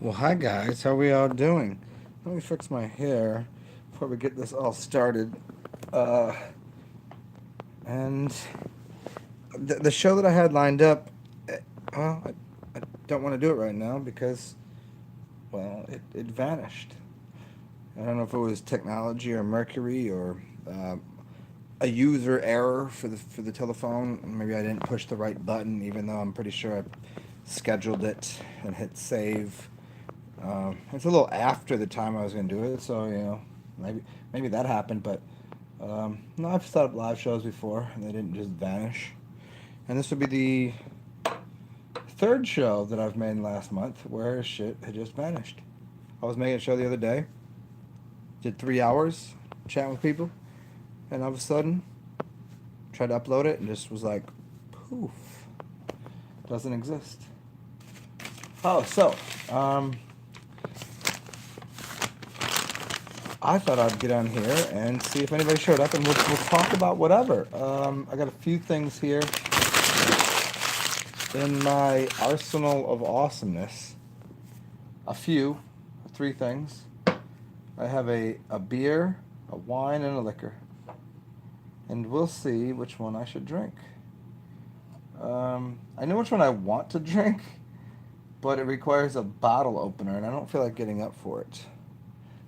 Well, hi guys, how we all doing? Let me fix my hair before we get this all started. Uh, and the show that I had lined up, eh, I don't want to do it right now because, well, it vanished. I don't know if it was technology or Mercury or uh, a user error for the telephone. Maybe I didn't push the right button, even though I'm pretty sure I scheduled it and hit save. It's a little after the time I was going to do it, so maybe that happened. But no, I've set up live shows before, and they didn't just vanish. And this would be the third show that I've made last month where shit had just vanished. I was making a show the other day, did 3 hours chatting with people, and all of a sudden tried to upload it and just was like, poof, doesn't exist. Oh, so I thought I'd get on here and see if anybody showed up, and we'll talk about whatever. I got a few things here in my arsenal of awesomeness. A few, three things. I have a beer, a wine, and a liquor. And we'll see which one I should drink. I know which one I want to drink, but it requires a bottle opener, and I don't feel like getting up for it.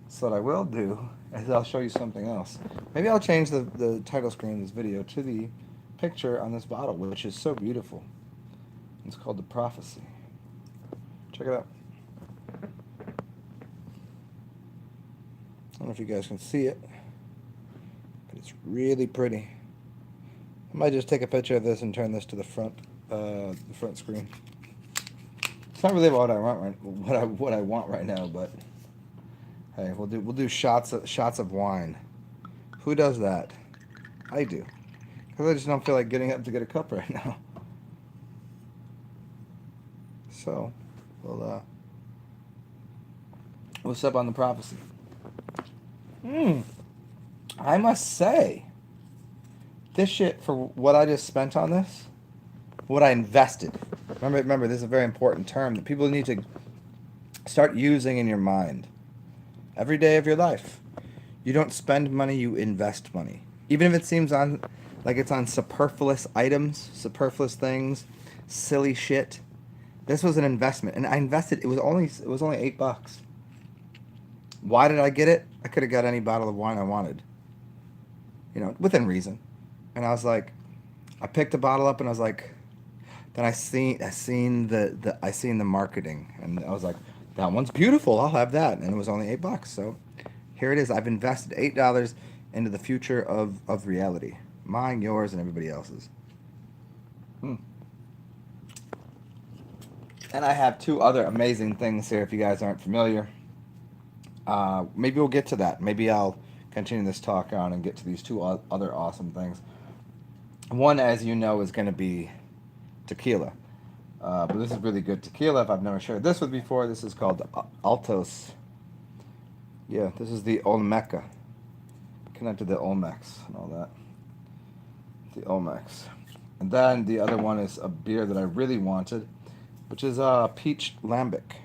So what I will do is I'll show you something else. Maybe I'll change the title screen of this video to the picture on this bottle, which is so beautiful. It's called The Prophecy. Check it out. I don't know if you guys can see it, but it's really pretty. I might just take a picture of this and turn this to the front screen. It's not really what I want right now, but hey, we'll do shots of wine. Who does that? I do, because I just don't feel like getting up to get a cup right now. So we'll sip on The Prophecy. I must say, this shit, for what I just spent on this, what I invested. Remember, this is a very important term that people need to start using in your mind every day of your life. You don't spend money, you invest money. Even if it seems like it's on superfluous items, superfluous things, silly shit. This was an investment, and I invested. It was only $8. Why did I get it? I could have got any bottle of wine I wanted, within reason. And I was like, I picked the bottle up, and I was like, then I seen the marketing, and I was like, that one's beautiful. I'll have that, and it was only $8. So here it is. I've invested $8 into the future of reality, mine, yours, and everybody else's. And I have two other amazing things here. If you guys aren't familiar, maybe we'll get to that. Maybe I'll continue this talk on and get to these two other awesome things. One, as you know, is going to be tequila. But this is really good tequila. If I've never shared this with before, this is called Altos. Yeah, this is the Olmeca. Connected to the Olmecs and all that. The Olmecs. And then the other one is a beer that I really wanted, which is Peach Lambic.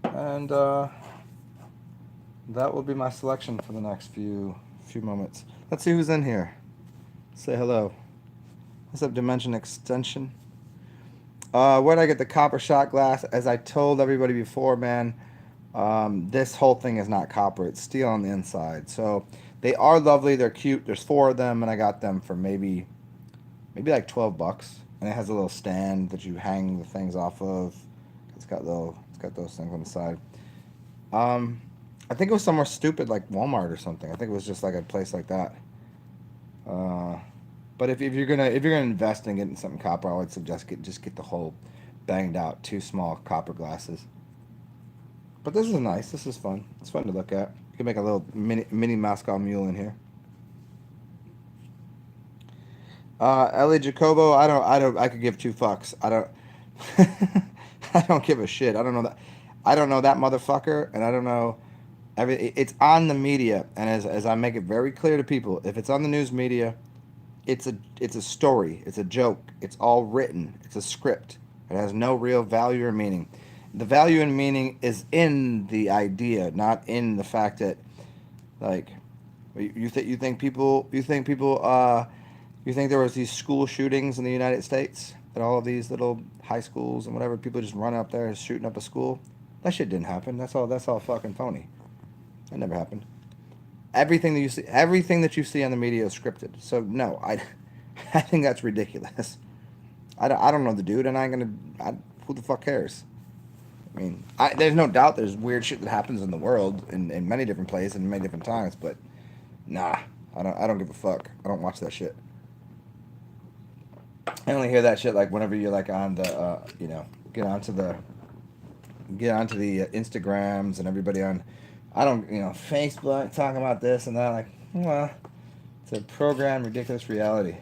And that will be my selection for the next few moments. Let's see who's in here. Say hello. What's up, Dimension Extension? Where did I get the copper shot glass? As I told everybody before, man, this whole thing is not copper. It's steel on the inside. So they are lovely. They're cute. There's 4 of them, and I got them for maybe like $12. And it has a little stand that you hang the things off of. It's got those things on the side. I think it was somewhere stupid like Walmart or something. I think it was just like a place like that. But if you're gonna invest in getting something copper, I would suggest get the whole banged out 2 small copper glasses. But this is nice. This is fun. It's fun to look at. You can make a little mini Moscow Mule in here. Ellie Jacobo, I could give 2 fucks. I don't I don't give a shit. I don't know that motherfucker, and I don't know it's on the media, and as I make it very clear to people, if it's on the news media, it's a story, it's a joke, it's all written, it's a script. It has no real value or meaning. The value and meaning is in the idea, not in the fact that, like, you think there was these school shootings in the United States at all of these little high schools and whatever, people just run up there and shooting up a school. That shit didn't happen. That's all fucking phony. That never happened. Everything that you see on the media is scripted. So no, I think that's ridiculous. I don't know the dude, and I ain't gonna. Who the fuck cares? I mean, there's no doubt there's weird shit that happens in the world in many different places and many different times, but nah, I don't give a fuck. I don't watch that shit. I only hear that shit like whenever you're like on the get onto the Instagrams and everybody on, I don't, Facebook talking about this and that. Like, well, it's a programmed ridiculous reality.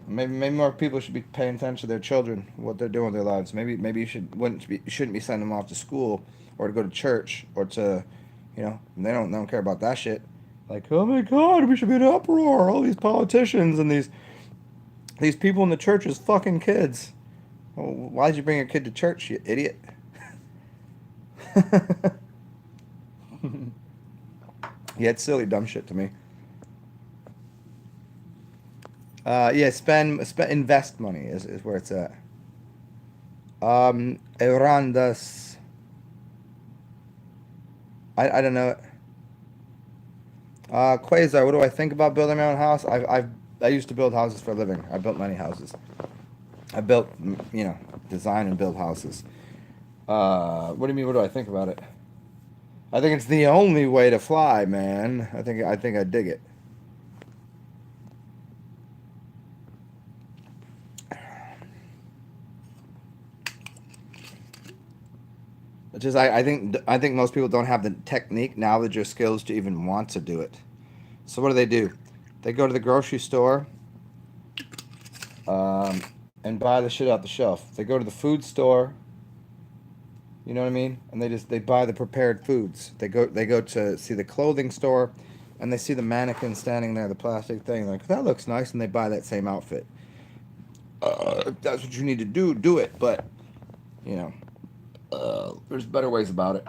Maybe more people should be paying attention to their children, what they're doing with their lives. Maybe you shouldn't be sending them off to school or to go to church or to, they don't care about that shit. Like, oh my God, we should be in uproar. All these politicians and these people in the church is fucking kids. Well, why'd you bring your kid to church, you idiot? Yeah, it's silly, dumb shit to me. Yeah, invest money is where it's at. Erandas. I don't know. Quasar, what do I think about building my own house? I used to build houses for a living. I built many houses. I built, design and build houses. What do you mean? What do I think about it? I think it's the only way to fly, man. I think I dig it. It's just I think most people don't have the technique, knowledge, or skills to even want to do it. So what do? They go to the grocery store, um, and buy the shit off the shelf. They go to the food store. You know what I mean? And they buy the prepared foods. They go to see the clothing store, and they see the mannequin standing there, the plastic thing. Like, that looks nice, and they buy that same outfit. If that's what you need to do it. But you know, there's better ways about it.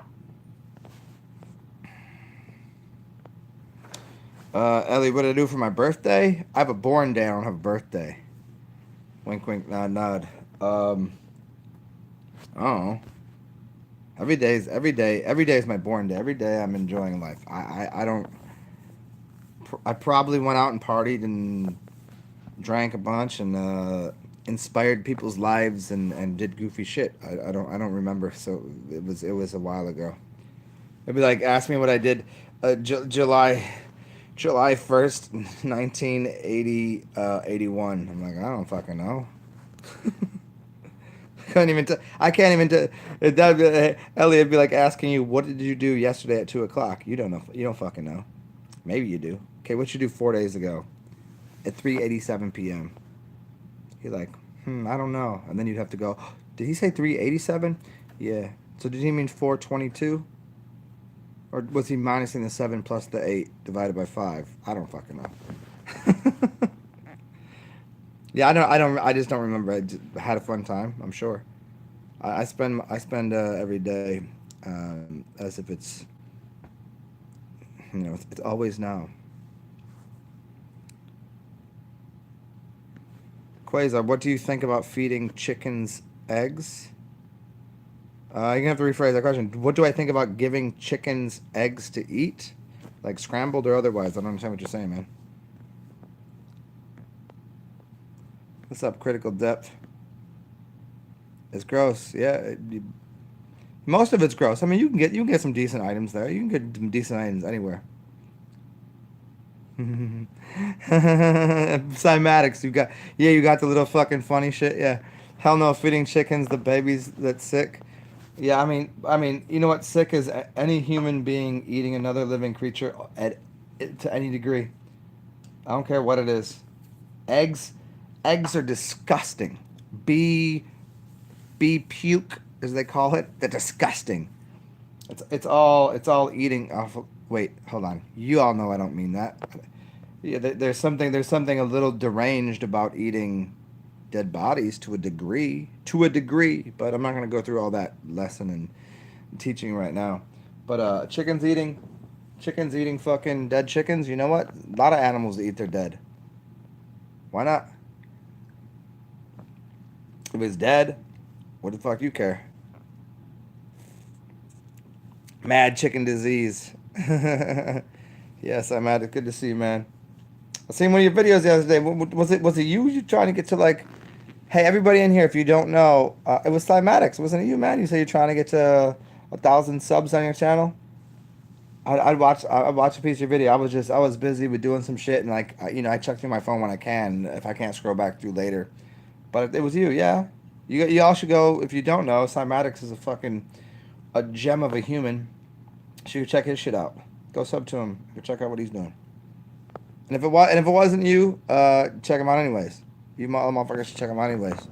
Ellie, what did I do for my birthday? I have a born day. I don't have a birthday. Wink, wink, nod, nod. Oh, every day is my born day. Every day I'm enjoying life. I don't. I probably went out and partied and drank a bunch and inspired people's lives and did goofy shit. I don't remember. So it was a while ago. It'd be like, ask me what I did, July 1st, 1980, 81. I'm like, I don't fucking know. I can't even tell. Elliot would be like asking you, what did you do yesterday at 2 o'clock? You don't know. You don't fucking know. Maybe you do. Okay, what you do 4 days ago at 3:87 p.m.? You're like, I don't know. And then you'd have to go, did he say 3:87? Yeah. So did he mean 4:22? Or was he minusing the 7 plus the 8 divided by 5? I don't fucking know. Yeah, I just don't remember. I had a fun time, I'm sure. I spend every day as if it's always now. Quasar, what do you think about feeding chickens eggs? You're gonna have to rephrase that question. What do I think about giving chickens eggs to eat? Like scrambled or otherwise? I don't understand what you're saying, man. What's up, critical depth? It's gross. Yeah, most of it's gross. I mean, you can get some decent items there. You can get some decent items anywhere. Cymatics, you got the little fucking funny shit. Yeah, hell no, feeding chickens the babies that's sick. Yeah, I mean, you know what? Sick is any human being eating another living creature to any degree. I don't care what it is. Eggs, eggs are disgusting. Bee puke, as they call it. They're disgusting. It's all eating off. Wait, hold on. You all know I don't mean that. Yeah, there's something a little deranged about eating dead bodies to a degree. To a degree. But I'm not going to go through all that lesson and teaching right now. But chickens eating fucking dead chickens. You know what? A lot of animals eat their dead. Why not? If it's dead, what the fuck you care? Mad chicken disease. Yes, I'm mad. It's good to see you, man. I seen one of your videos the other day. Was it you trying to get to like, hey, everybody in here, if you don't know, it was Cymatics. Wasn't it you, man? You said you're trying to get to 1,000 subs on your channel. I'd watch a piece of your video. I was busy with doing some shit and like I check through my phone when I can if I can't scroll back through later. But it was you, yeah. You all should go if you don't know. Cymatics is a gem of a human. You should check his shit out. Go sub to him. Go check out what he's doing. And if it wasn't you, check him out anyways. You motherfuckers should check him out anyways.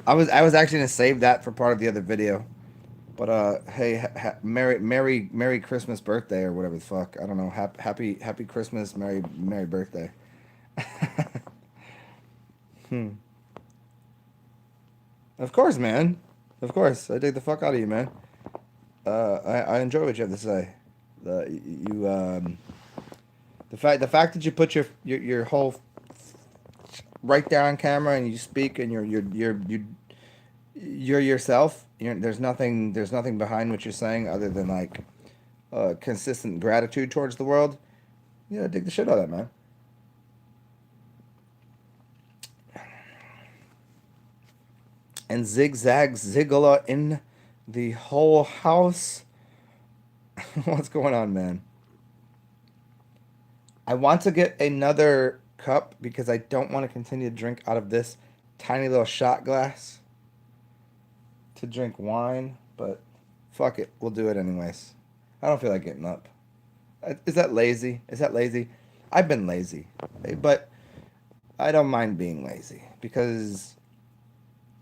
I was actually gonna save that for part of the other video. But hey, Merry Christmas birthday or whatever the fuck. I don't know. Happy Christmas, Merry birthday. Hmm. Of course, man. Of course, I dig the fuck out of you, man. I enjoy what you have to say. You the fact that you put your whole right there on camera and you speak and you're yourself. There's nothing behind what you're saying other than like consistent gratitude towards the world. Yeah, I dig the shit out of that, man. And zigzag ziggler in the whole house. What's going on, man? I want to get another cup because I don't want to continue to drink out of this tiny little shot glass to drink wine, but fuck it, we'll do it anyways. I don't feel like getting up. Is that lazy? Is that lazy? I've been lazy, but I don't mind being lazy because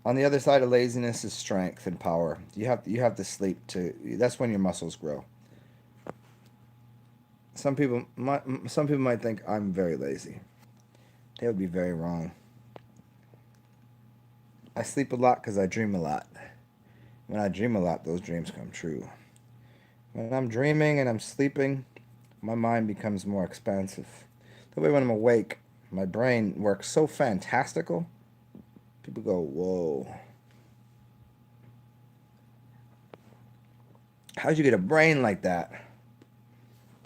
on the other side of laziness is strength and power. You have to sleep to. That's when your muscles grow. Some people might think I'm very lazy. They would be very wrong. I sleep a lot because I dream a lot. When I dream a lot, those dreams come true. When I'm dreaming and I'm sleeping, my mind becomes more expansive. The way when I'm awake, my brain works so fantastical. People go, whoa. How'd you get a brain like that?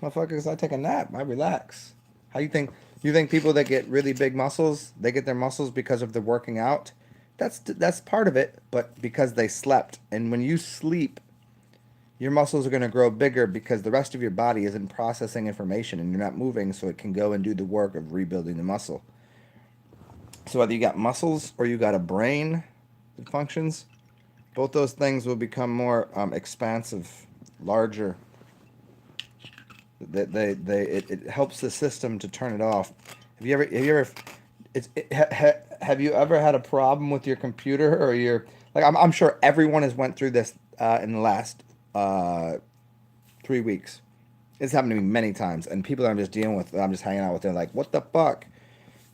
Motherfuckers, I take a nap. I relax. How you think people that get really big muscles, they get their muscles because of the working out? That's part of it, but because they slept. And when you sleep, your muscles are going to grow bigger because the rest of your body isn't processing information and you're not moving so it can go and do the work of rebuilding the muscle. So whether you got muscles or you got a brain that functions, both those things will become more expansive, larger. It helps the system to turn it off. Have you ever had a problem with your computer or your like? I'm sure everyone has went through this in the last 3 weeks. It's happened to me many times, and people that I'm just dealing with, I'm just hanging out with, they're like, "What the fuck?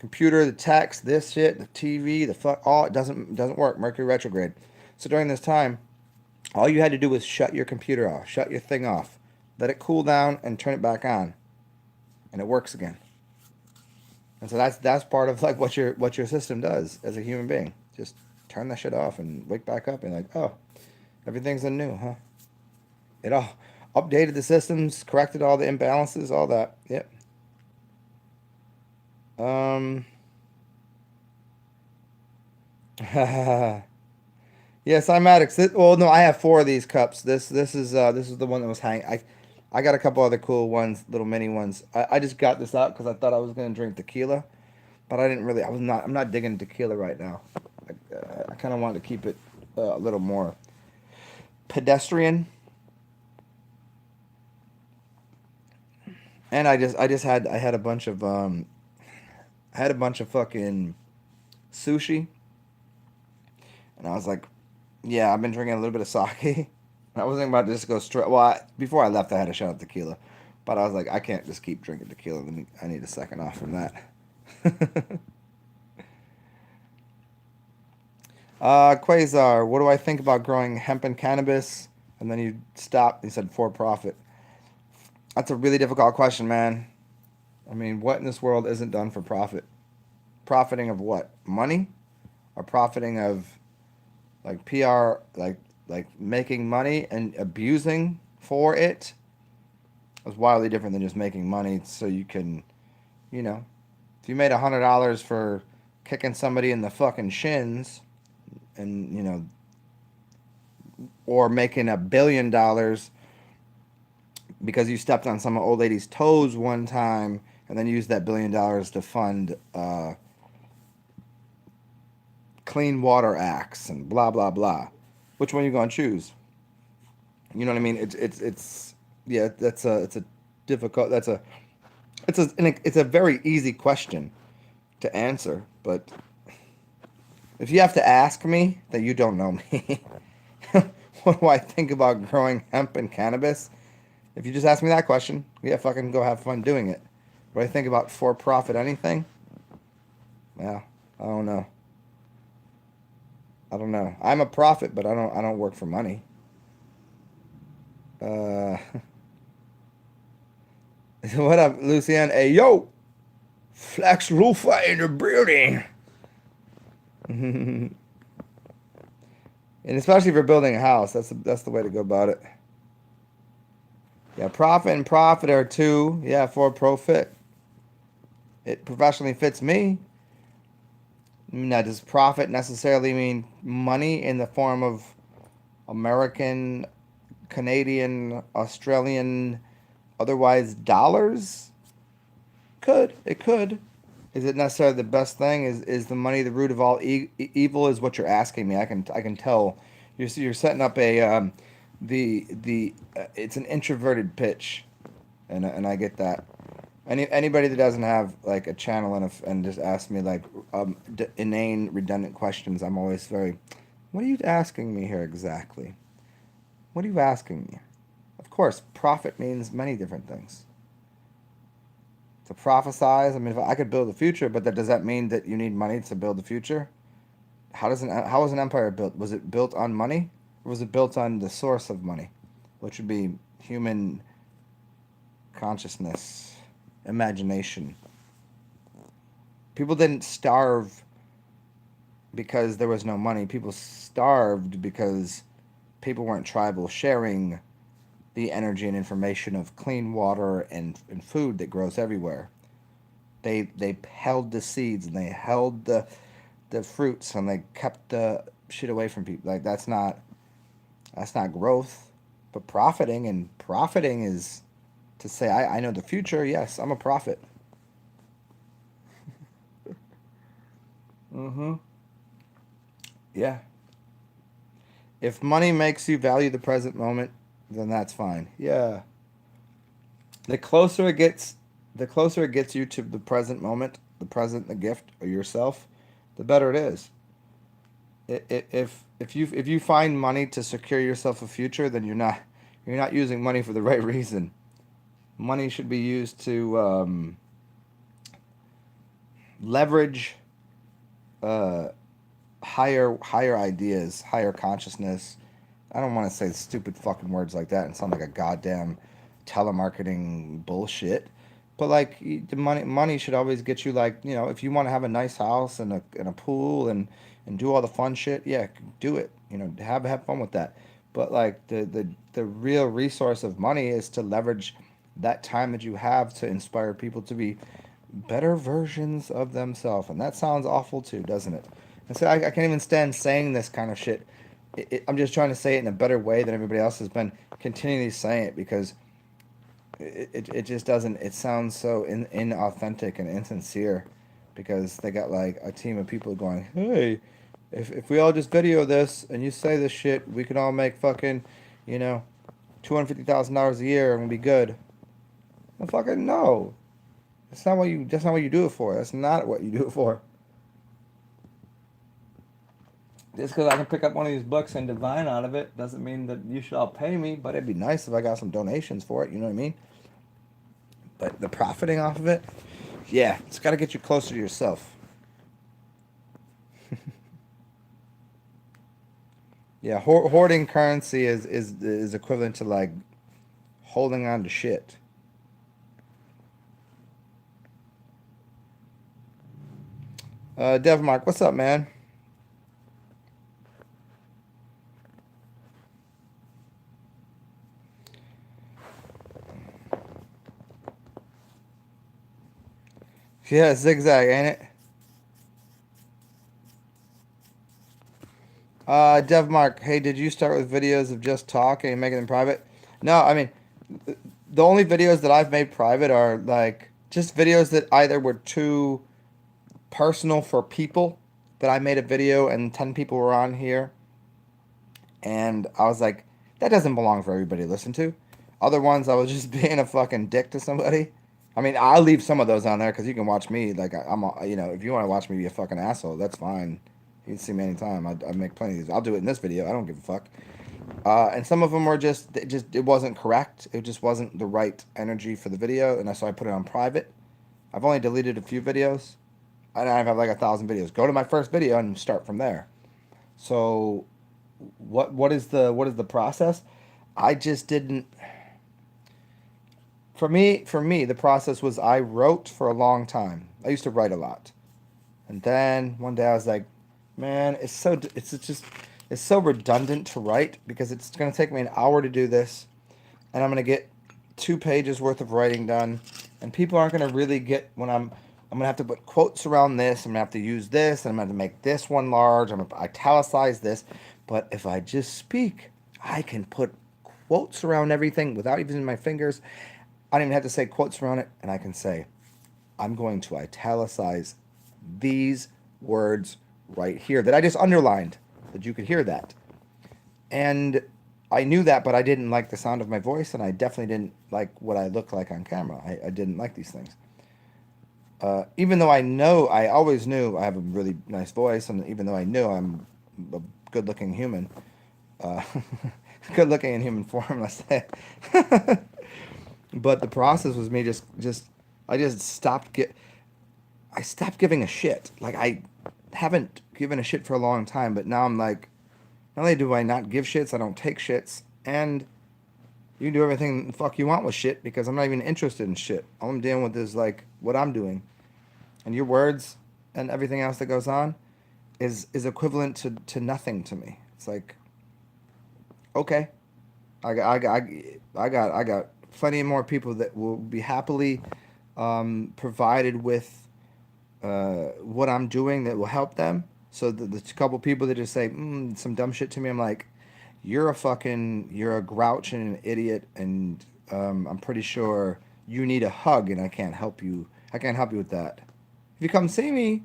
Computer, the text, this shit, the TV, the fuck, all it doesn't work. Mercury retrograde." So during this time, all you had to do was shut your computer off, shut your thing off, let it cool down, and turn it back on, and it works again. And so that's part of like what your system does as a human being. Just turn that shit off and wake back up and like, oh, everything's anew, huh? It all updated the systems, corrected all the imbalances, all that. Yep. Um. Yes, Cymatics. Well, no, I have 4 of these cups. This is the one that was hanging. I got a couple other cool ones, little mini ones. I just got this out because I thought I was gonna drink tequila, but I didn't really. I'm not digging tequila right now. I kind of wanted to keep it a little more pedestrian. And I had a bunch of fucking sushi, and I was like, yeah, I've been drinking a little bit of sake. I wasn't about to just go straight. Well, before I left, I had a shot of tequila, but I was like, I can't just keep drinking tequila. I need a second off from that. Quasar, what do I think about growing hemp and cannabis? And then you stopped. You said for profit. That's a really difficult question, man. I mean, what in this world isn't done for profit? Profiting of what? Money? Or profiting of like PR, like making money and abusing for it? Is wildly different than just making money so you can, you know, if you made $100 for kicking somebody in the fucking shins, and or making $1 billion because you stepped on some old lady's toes one time and then used that $1 billion to fund clean water acts and blah blah blah. Which one you gonna choose? You know what I mean? It's yeah. It's a difficult. It's a very easy question to answer, but if you have to ask me, then you don't know me. What do I think about growing hemp and cannabis? If you just ask me that question, yeah, fucking go have fun doing it. What do I think about for profit anything? Yeah, I don't know. I don't know. I'm a prophet, but I don't work for money. Uh, what up, Lucian? Hey, yo, Flex Lufa in the building. And especially if you're building a house, that's the way to go about it. Yeah, profit and profit are two. Yeah, for profit. It professionally fits me. Now, does profit necessarily mean money in the form of American, Canadian, Australian, otherwise dollars? Could. It could. Is it necessarily the best thing? Is the money the root of all evil? Is what you're asking me. I can tell. You're setting up a the it's an introverted pitch, and I get that. Anybody that doesn't have like a channel and just ask me like inane redundant questions, I'm always very, what are you asking me here exactly? What are you asking me? Of course, profit means many different things. To prophesize, I mean, if I could build the future, but does that mean that you need money to build the future? How was an empire built? Was it built on money, or was it built on the source of money, which would be human consciousness, imagination? People didn't starve because there was no money. People starved because people weren't tribal, sharing the energy and information of clean water and food that grows everywhere. They held the seeds and they held the fruits and they kept the shit away from people. Like that's not growth, but profiting is to say I know the future. Yes, I'm a prophet. Mm-hmm. Yeah. If money makes you value the present moment, then that's fine. Yeah. The closer it gets, the closer it gets you to the present moment, the present, the gift, or yourself, the better it is. If you find money to secure yourself a future, then you're not using money for the right reason. Money should be used to leverage uh, higher ideas, higher consciousness. I don't want to say stupid fucking words like that and sound like a goddamn telemarketing bullshit. But like the money should always get you like, if you want to have a nice house and a pool and do all the fun shit, yeah, do it. Have fun with that. But like the real resource of money is to leverage that time that you have to inspire people to be better versions of themselves. And that sounds awful too, doesn't it? And so I can't even stand saying this kind of shit. I'm just trying to say it in a better way than everybody else has been continually saying it, because it just doesn't, it sounds so inauthentic and insincere, because they got like a team of people going, hey, if we all just video this and you say this shit, we can all make fucking, you know, $250,000 a year and we'll be good. Well, fucking no. That's not what you do it for. That's not what you do it for. Just because I can pick up one of these books and divine out of it doesn't mean that you should all pay me, but it'd be nice if I got some donations for it, you know what I mean? But the profiting off of it, yeah, it's got to get you closer to yourself. Yeah, hoarding currency is equivalent to like holding on to shit. Dev Mark, what's up, man? Yeah, zigzag, ain't it? Dev Mark, hey, did you start with videos of just talk and making them private? No, I mean, the only videos that I've made private are like just videos that either were too personal for people that I made a video and 10 people were on here and I was like, that doesn't belong for everybody to listen to. Other ones, I was just being a fucking dick to somebody. I mean, I'll leave some of those on there because you can watch me. Like, you know, if you want to watch me be a fucking asshole, that's fine. You can see me anytime. I make plenty of these. I'll do it in this video. I don't give a fuck. And some of them were it wasn't correct. It just wasn't the right energy for the video, and so I put it on private. I've only deleted a few videos. I have like 1,000 videos. Go to my first video and start from there. So, what is the process? I just didn't. For me, the process was I wrote for a long time. I used to write a lot, and then one day I was like, man, it's so redundant to write because it's gonna take me an hour to do this, and I'm gonna get 2 pages worth of writing done, and people aren't gonna really get when I'm gonna have to put quotes around this. I'm gonna have to use this, and I'm gonna make this one large. I'm gonna italicize this, but if I just speak, I can put quotes around everything without even using my fingers. I don't even have to say quotes around it, and I can say, I'm going to italicize these words right here that I just underlined, that you could hear that. And I knew that, but I didn't like the sound of my voice, and I definitely didn't like what I looked like on camera. I didn't like these things. Even though I always knew I have a really nice voice, and even though I knew I'm a good-looking human, uh, good-looking in human form, let's say. But the process was me I just I stopped giving a shit. Like I haven't given a shit for a long time, but now I'm like, not only do I not give shits, I don't take shits, and you can do everything the fuck you want with shit because I'm not even interested in shit. All I'm dealing with is like what I'm doing, and your words and everything else that goes on is equivalent to nothing to me. It's like, okay, I got plenty more people that will be happily provided with what I'm doing that will help them. So the couple people that just say some dumb shit to me, I'm like, you're a grouch and an idiot, and I'm pretty sure you need a hug, and I can't help you. I can't help you with that. If you come see me,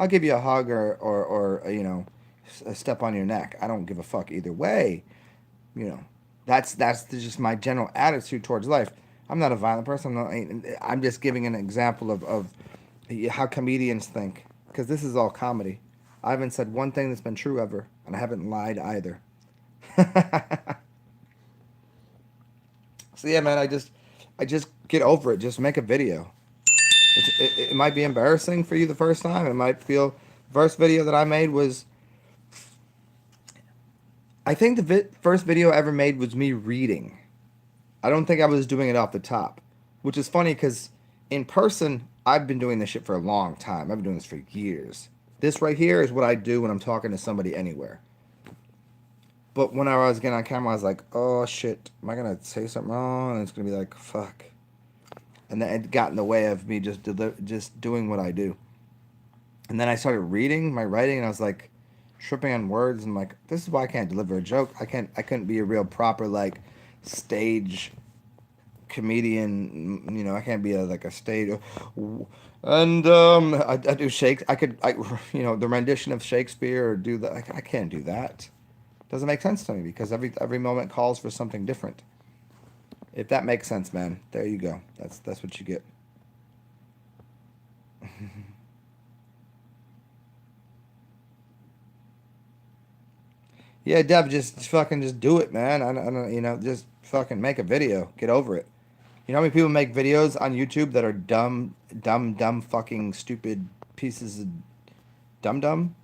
I'll give you a hug or you know, a step on your neck. I don't give a fuck either way. You know, that's just my general attitude towards life. I'm not a violent person. I'm just giving an example of how comedians think because this is all comedy. I haven't said one thing that's been true ever, and I haven't lied either. So yeah, man, I just get over it. Just make a video. It might be embarrassing for you the first time. It might feel first video that I made was I think the first video I ever made was me reading. I don't think I was doing it off the top, which is funny because in person, I've been doing this shit for a long time. I've been doing this for years. This right here is what I do when I'm talking to somebody anywhere. But when I was getting on camera, I was like, oh shit, am I going to say something wrong? And it's going to be like, fuck. And then it got in the way of me just doing what I do. And then I started reading my writing, and I was like, tripping on words, and like, this is why I can't deliver a joke. I couldn't be a real proper like stage comedian. You know, I can't be like a stage. And I do you know, the rendition of Shakespeare or do that. I can't do that. Doesn't make sense to me because every moment calls for something different. If that makes sense, man, there you go. That's what you get. Yeah, Dev, just fucking just do it, man. I don't, you know, just fucking make a video. Get over it. You know how many people make videos on YouTube that are dumb, dumb, dumb, fucking stupid pieces of dumb dumb?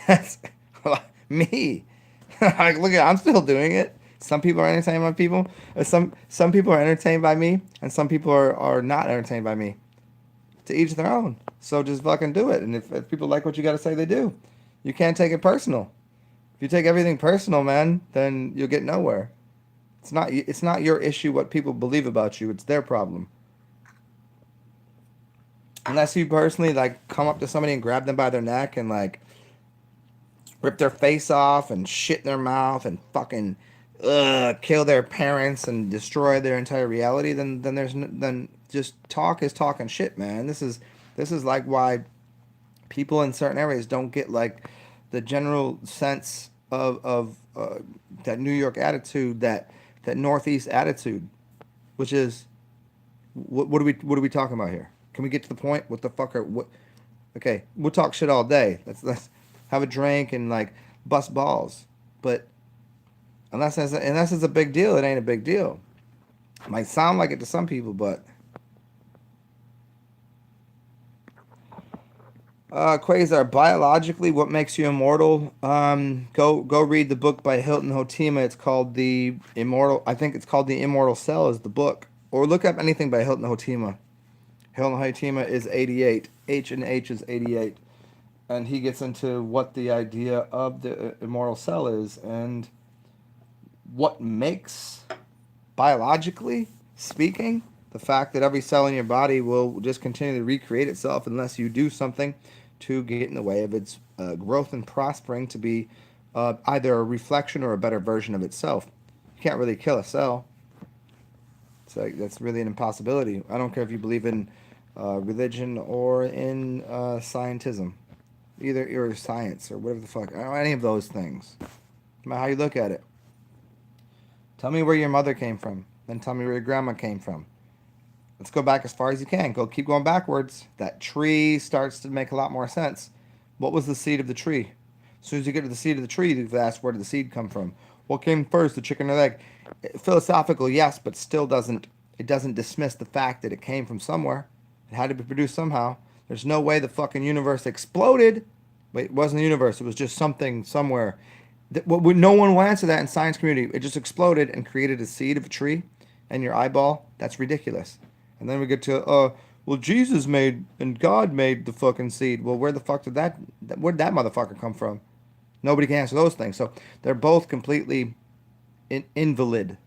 That's me. Like, look at, I'm still doing it. Some people are entertained by people. Some people are entertained by me, and some people are not entertained by me. To each their own. So just fucking do it. And if people like what you got to say, they do. You can't take it personal. If you take everything personal, man, then you'll get nowhere. It's not your issue what people believe about you. It's their problem. Unless you personally like come up to somebody and grab them by their neck and like rip their face off and shit in their mouth and fucking kill their parents and destroy their entire reality, then just talk is talking shit, man. This is like why people in certain areas don't get like the general sense of that New York attitude, that Northeast attitude, which is what are we talking about here? Can we get to the point? What the fuck are what? Okay, we'll talk shit all day. Let's have a drink and like bust balls, but unless it's a big deal, it ain't a big deal. It might sound like it to some people, but Quasar, biologically, what makes you immortal? Go read the book by Hilton Hotima. It's called The Immortal. I think it's called The Immortal Cell is the book. Or look up anything by Hilton Hotima. Hilton Hotima is 88. H and H is 88. And he gets into what the idea of the immortal cell is and what makes, biologically speaking, the fact that every cell in your body will just continue to recreate itself unless you do something to get in the way of its growth and prospering to be either a reflection or a better version of itself. You can't really kill a cell. It's like, that's really an impossibility. I don't care if you believe in religion or in scientism, either or science or whatever the fuck. I don't know any of those things. No matter how you look at it. Tell me where your mother came from, then tell me where your grandma came from. Let's go back as far as you can. Keep going backwards. That tree starts to make a lot more sense. What was the seed of the tree? As soon as you get to the seed of the tree, you ask where did the seed come from? What came first, the chicken or the egg? Philosophical, yes, but still doesn't dismiss the fact that it came from somewhere. It had to be produced somehow. There's no way the fucking universe exploded. Wait, it wasn't the universe. It was just something somewhere. No one will answer that in science community. It just exploded and created a seed of a tree and your eyeball. That's ridiculous. And then we get to, well, Jesus made and God made the fucking seed. Well, where the fuck where'd that motherfucker come from? Nobody can answer those things. So they're both completely invalid.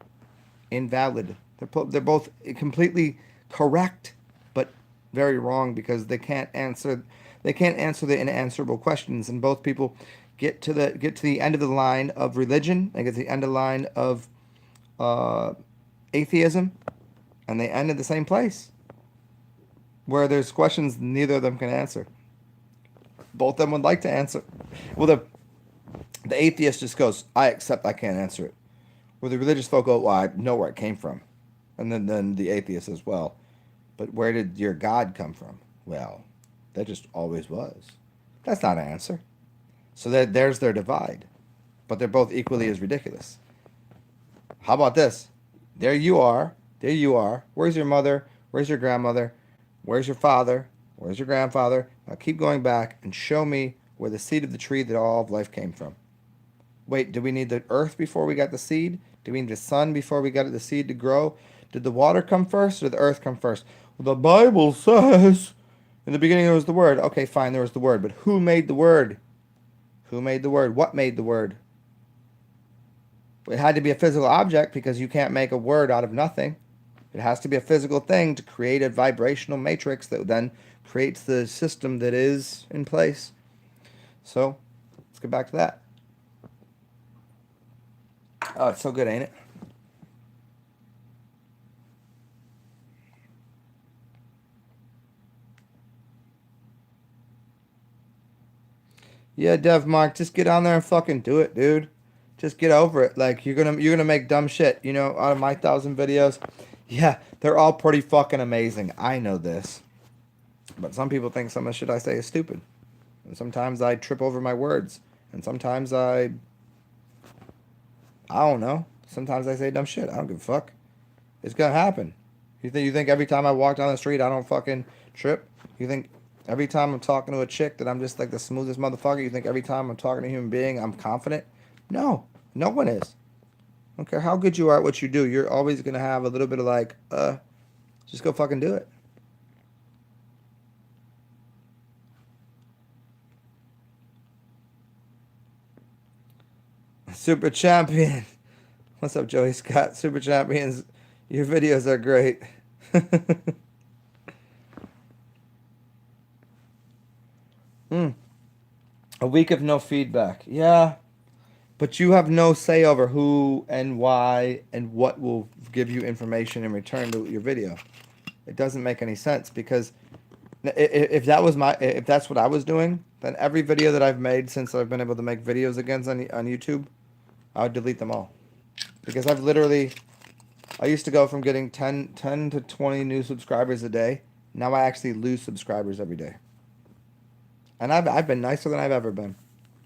They're both completely correct, but very wrong because they can't answer the unanswerable questions. And both people get to the end of the line of religion. They get to the end of the line of atheism. And they end at the same place, where there's questions neither of them can answer. Both of them would like to answer. Well, the atheist just goes, I accept I can't answer it. Where the religious folk go, well, I know where it came from. And then the atheist as well. But where did your God come from? Well, that just always was. That's not an answer. So there's their divide. But they're both equally as ridiculous. How about this? There you are. Where's your mother? Where's your grandmother? Where's your father? Where's your grandfather? Now keep going back and show me where the seed of the tree that all of life came from. Wait, did we need the earth before we got the seed? Did we need the sun before we got the seed to grow? Did the water come first or did the earth come first? Well, the Bible says in the beginning there was the Word. Okay, fine, there was the Word. But who made the Word? Who made the Word? What made the Word? It had to be a physical object because you can't make a word out of nothing. It has to be a physical thing to create a vibrational matrix that then creates the system that is in place. So, let's get back to that. Oh, it's so good, ain't it? Yeah, Dev Mark, just get on there and fucking do it, dude. Just get over it. Like you're gonna make dumb shit, out of my 1,000 videos. Yeah, they're all pretty fucking amazing. I know this. But some people think some of the shit I say is stupid. And sometimes I trip over my words. And sometimes I don't know. Sometimes I say dumb shit. I don't give a fuck. It's gonna happen. You think every time I walk down the street I don't fucking trip? You think every time I'm talking to a chick that I'm just like the smoothest motherfucker? You think every time I'm talking to a human being I'm confident? No. No one is. I don't care how good you are at what you do. You're always gonna have a little bit of like, just go fucking do it. Super champion. What's up, Joey Scott? Super champions. Your videos are great. Hmm. A week of no feedback. Yeah, but you have no say over who and why and what will give you information in return to your video. It doesn't make any sense because if that was if that's what I was doing, then every video that I've made since I've been able to make videos again on YouTube, I would delete them all. Because I've literally, I used to go from getting 10 to 20 new subscribers a day. Now I actually lose subscribers every day. And I've been nicer than I've ever been.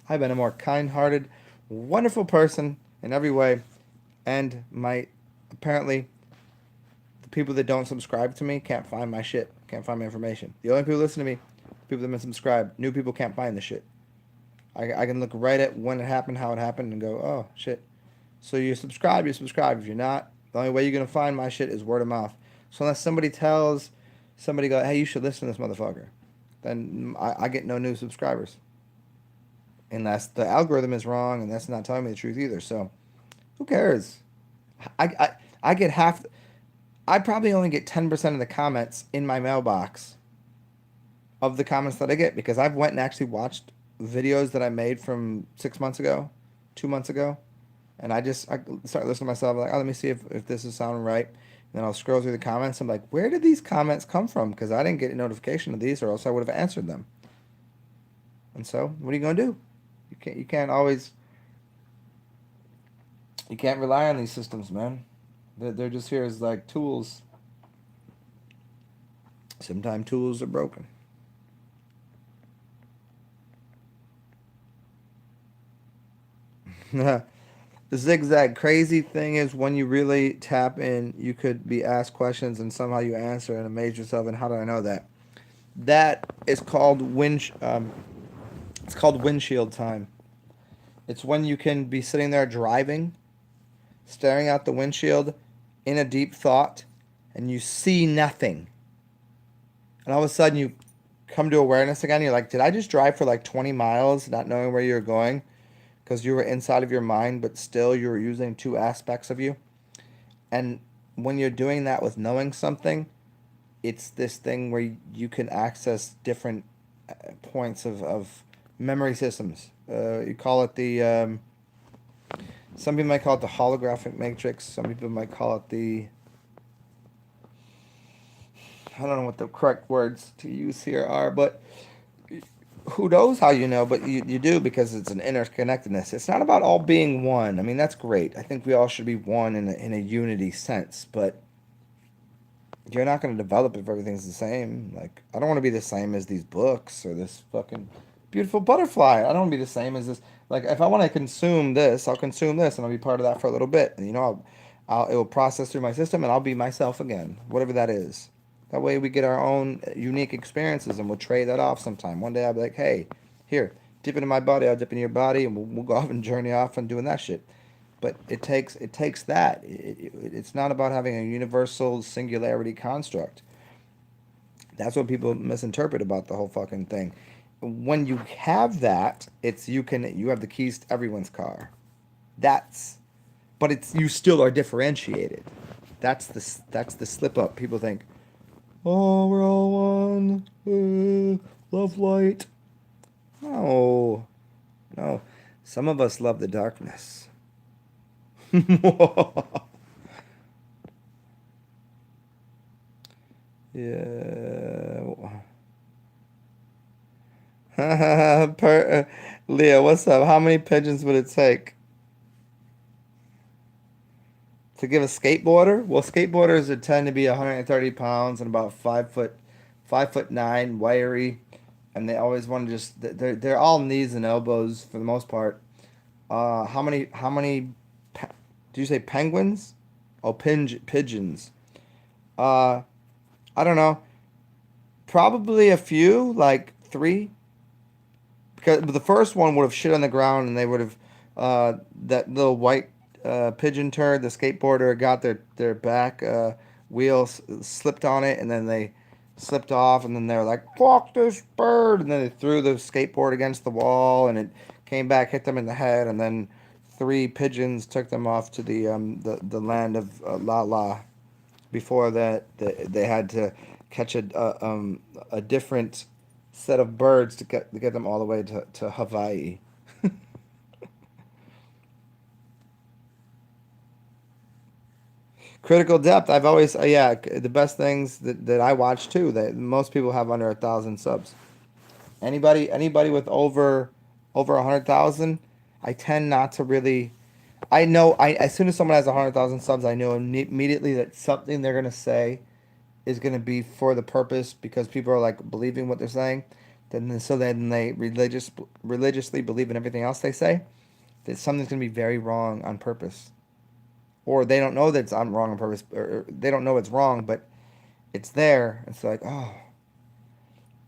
I've been a more kind-hearted, wonderful person in every way. And apparently, the people that don't subscribe to me can't find my shit, can't find my information. The only people who listen to me, people that have been subscribed. New people can't find the shit. I can look right at when it happened, how it happened, and go, oh, shit. So you subscribe, you subscribe. If you're not, the only way you're going to find my shit is word of mouth. So unless somebody tells somebody, go, hey, you should listen to this motherfucker, then I get no new subscribers. Unless the algorithm is wrong and that's not telling me the truth either. So who cares? I get half. I probably only get 10% of the comments in my mailbox of the comments that I get because I've went and actually watched videos that I made from 6 months ago, 2 months ago. And I start listening to myself like, oh, let me see if this is sounding right. And then I'll scroll through the comments. I'm like, where did these comments come from? Because I didn't get a notification of these, or else I would have answered them. And so, what are you gonna do? You can't always. You can't rely on these systems, man. They're just here as like tools. Sometimes tools are broken. The zigzag crazy thing is when you really tap in, you could be asked questions and somehow you answer and amaze yourself. And how do I know that? That is called it's called windshield time. It's when you can be sitting there driving, staring out the windshield in a deep thought, and you see nothing. And all of a sudden you come to awareness again. You're like, did I just drive for like 20 miles not knowing where you're going? Because you were inside of your mind, but still you were using two aspects of you. And when you're doing that with knowing something, it's this thing where you can access different points of memory systems. You call it some people might call it the holographic matrix. Some people might call it I don't know what the correct words to use here are, but who knows how you know, but you do because it's an interconnectedness. It's not about all being one. I mean, that's great. I think we all should be one in a unity sense, but you're not going to develop if everything's the same. Like, I don't want to be the same as these books or this fucking beautiful butterfly. I don't want to be the same as this. Like, if I want to consume this, I'll consume this and I'll be part of that for a little bit. And, it will process through my system and I'll be myself again, whatever that is. That way we get our own unique experiences and we'll trade that off sometime. One day I'll be like, hey, here, dip into my body, I'll dip into your body, and we'll go off and journey off and doing that shit. But it takes that. It's not about having a universal singularity construct. That's what people misinterpret about the whole fucking thing. When you have that, you have the keys to everyone's car. But you still are differentiated. That's the slip up. People think, oh, we're all one. Love light. No. Some of us love the darkness. Yeah. Leah, what's up? How many pigeons would it take to give a skateboarder? Well, skateboarders tend to be 130 pounds and about 5'9", wiry, and they always want to they're all knees and elbows for the most part. How many? Do you say penguins? Oh, pigeons. Uh, I don't know. Probably a few, like 3. Because the first one would have shit on the ground and they would have That little white pigeon turd, the skateboarder, got their back wheel slipped on it, and then they slipped off, and then they were like, "Fuck this bird!" And then they threw the skateboard against the wall, and it came back, hit them in the head, and then three pigeons took them off to the land of La La. Before that, they had to catch a different set of birds to get them all the way to Hawaii. Critical depth. I've always yeah, the best things that I watch too. That most people have under 1,000 subs. Anybody with over 100,000, I tend not to really. I know I as soon as someone has 100,000 subs, I know immediately that something they're gonna say is gonna be for the purpose because people are like believing what they're saying. Then they religiously believe in everything else they say. That something's gonna be very wrong on purpose, or they don't know that it's on wrong on purpose, or they don't know it's wrong, but it's there. It's like, oh,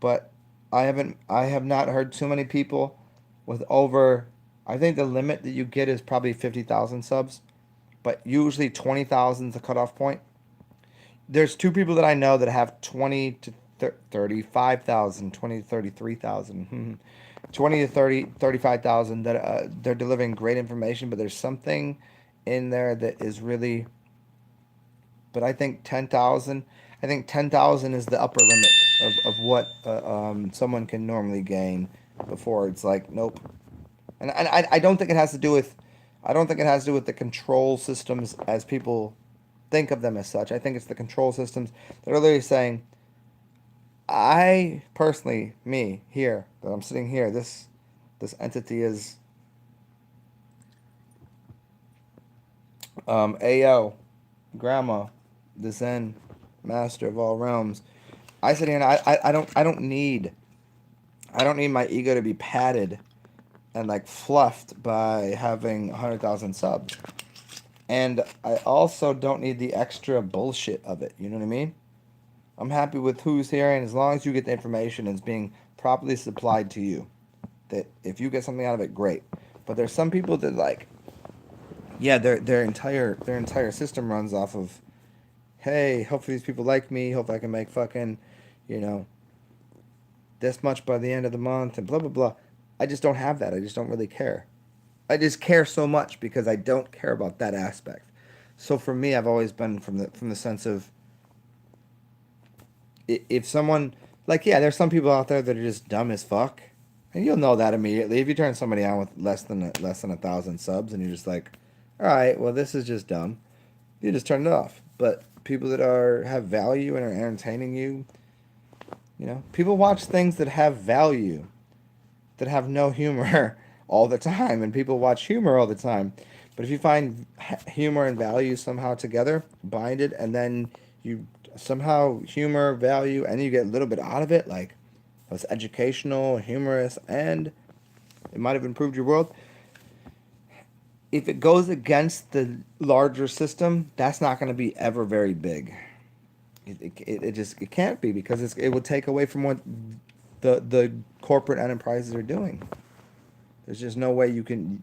but I have not heard too many people with over. I think the limit that you get is probably 50,000 subs, but usually 20,000 is the cutoff point. There's two people that I know that have 20 to 35,000, 20 to 33,000, 20 to 35,000 that they're delivering great information, but there's something in there that is really. But I think 10,000 is the upper limit of what someone can normally gain before it's like, nope. And I don't think it has to do with, I don't think it has to do with the control systems as people think of them as such. I think it's the control systems that are literally saying, I personally, me here, that I'm sitting here, this entity is AO, Grandma, the Zen Master of all realms. I sit here and I don't need my ego to be padded and like fluffed by having 100,000 subs. And I also don't need the extra bullshit of it. You know what I mean? I'm happy with who's here, and as long as you get the information and it's being properly supplied to you, that if you get something out of it, great. But there's some people that like, yeah, their entire system runs off of, hey, hopefully these people like me. Hope I can make fucking, you know, this much by the end of the month and blah blah blah. I just don't have that. I just don't really care. I just care so much because I don't care about that aspect. So for me, I've always been from the sense of, if someone, like, yeah, there's some people out there that are just dumb as fuck, and you'll know that immediately if you turn somebody on with less than 1,000 subs and you're just like, all right, well, this is just dumb. You just turn it off. But people that are have value and are entertaining you, you know, people watch things that have value, that have no humor all the time, and people watch humor all the time. But if you find humor and value somehow together, binded, and then you somehow humor, value, and you get a little bit out of it, like it's educational, humorous, and it might have improved your world. If it goes against the larger system, that's not going to be ever very big. It just it can't be because it would take away from what the corporate enterprises are doing. There's just no way you can.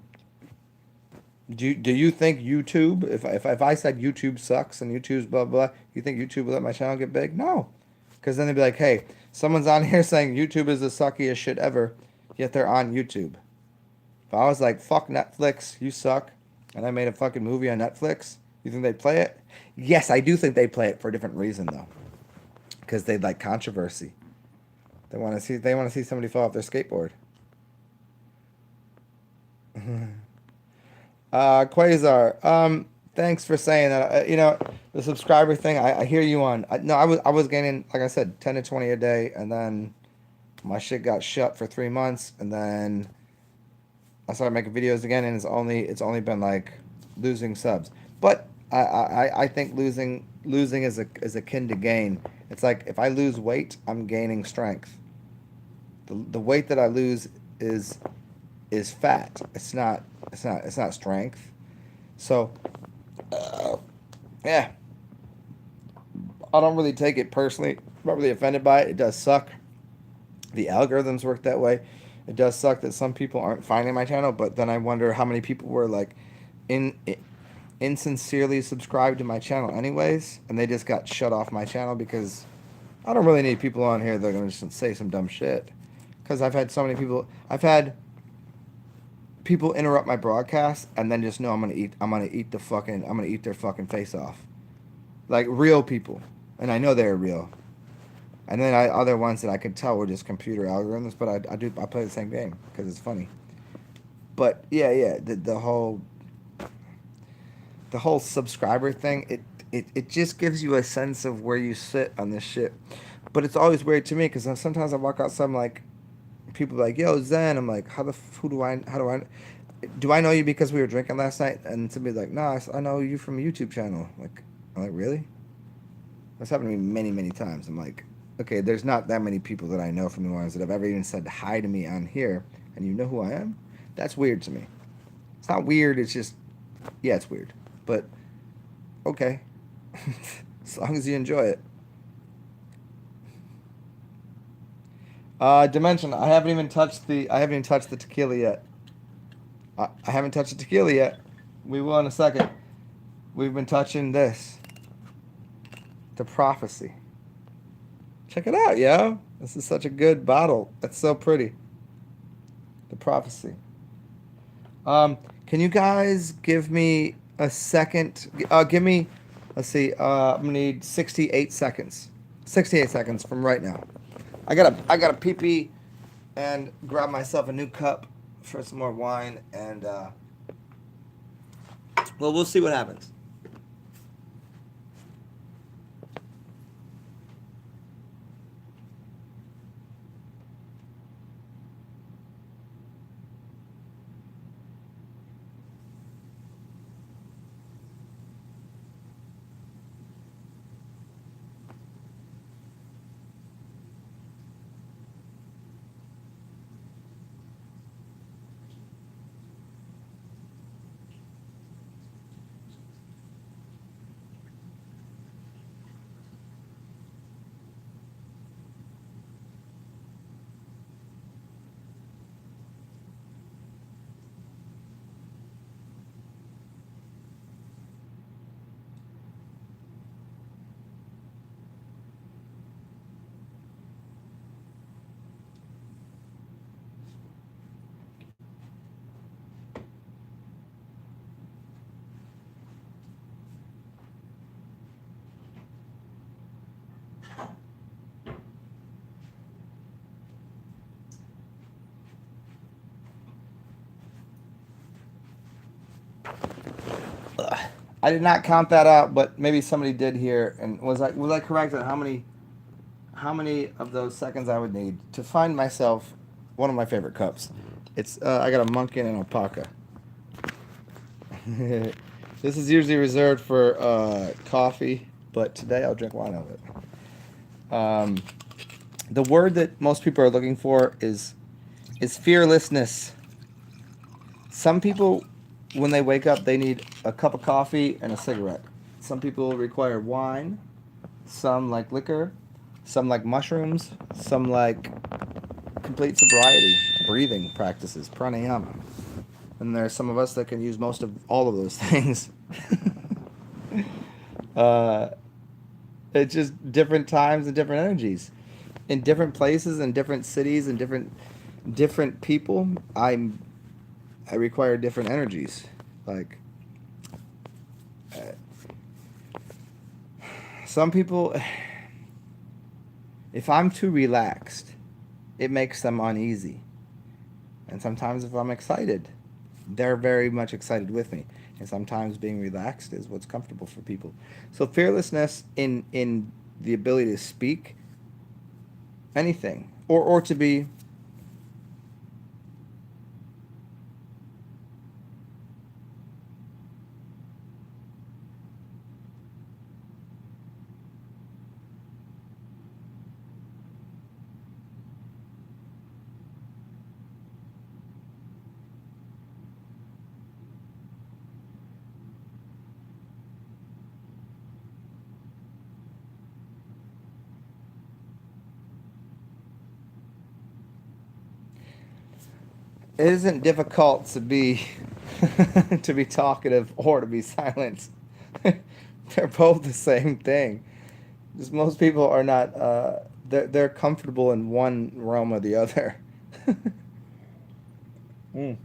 Do you think YouTube? If I said YouTube sucks and YouTube's blah blah, you think YouTube will let my channel get big? No, because then they'd be like, hey, someone's on here saying YouTube is the suckiest shit ever, yet they're on YouTube. If I was like, fuck Netflix, you suck, and I made a fucking movie on Netflix, you think they'd play it? Yes, I do think they play it for a different reason though, because they like controversy. They want to see somebody fall off their skateboard. Quasar, thanks for saying that. You know, the subscriber thing, I hear you on. No, I was gaining, like I said, 10 to 20 a day, and then my shit got shut for 3 months, and then I started making videos again, and it's only been like losing subs. But I think losing is akin to gain. It's like if I lose weight, I'm gaining strength. The weight that I lose is fat. It's not strength. So yeah, I don't really take it personally. I'm not really offended by it. It does suck. The algorithms work that way. It does suck that some people aren't finding my channel, but then I wonder how many people were like in insincerely subscribed to my channel anyways, and they just got shut off my channel because I don't really need people on here that are gonna just say some dumb shit. Because I've had so many people. I've had people interrupt my broadcast and then just know I'm gonna eat their fucking face off. Like real people. And I know they're real. And then other ones that I could tell were just computer algorithms, but I play the same game because it's funny. But yeah, the whole subscriber thing, it just gives you a sense of where you sit on this shit. But it's always weird to me because sometimes I walk outside, I'm like, people are like, yo, Zen. I'm like, do I know you because we were drinking last night? And somebody's like, no, I know you from a YouTube channel. I'm like, really? That's happened to me many, many times. I'm like, okay, there's not that many people that I know from New Orleans that have ever even said hi to me on here, and you know who I am? That's weird to me. It's not weird, it's just, yeah, it's weird. But, okay. As long as you enjoy it. Dimension, I haven't even touched the tequila yet. I haven't touched the tequila yet. We will in a second. We've been touching this. The prophecy. Check it out, yo. This is such a good bottle. It's so pretty. The prophecy. Can you guys give me a second? Give me, let's see. I'm gonna need 68 seconds. 68 seconds from right now. I gotta pee pee and grab myself a new cup for some more wine, and well, we'll see what happens. I did not count that out, but maybe somebody did here. And was I correct on how many of those seconds I would need to find myself one of my favorite cups? It's I got a monkey and an alpaca. This is usually reserved for coffee, but today I'll drink wine out of it. The word that most people are looking for is fearlessness. Some people, when they wake up, they need a cup of coffee and a cigarette. Some people require wine. Some like liquor. Some like mushrooms. Some like complete sobriety, breathing practices, pranayama. And there's some of us that can use most of all of those things. uh, it's just different times and different energies. In different places and different cities and different people, I require different energies. Like uh, some people, if I'm too relaxed, it makes them uneasy. And sometimes if I'm excited, they're very much excited with me. And sometimes being relaxed is what's comfortable for people. So fearlessness in the ability to speak anything or to be it isn't difficult to be to be talkative or to be silent. They're both the same thing. Just most people are not. They're comfortable in one realm or the other. Mm.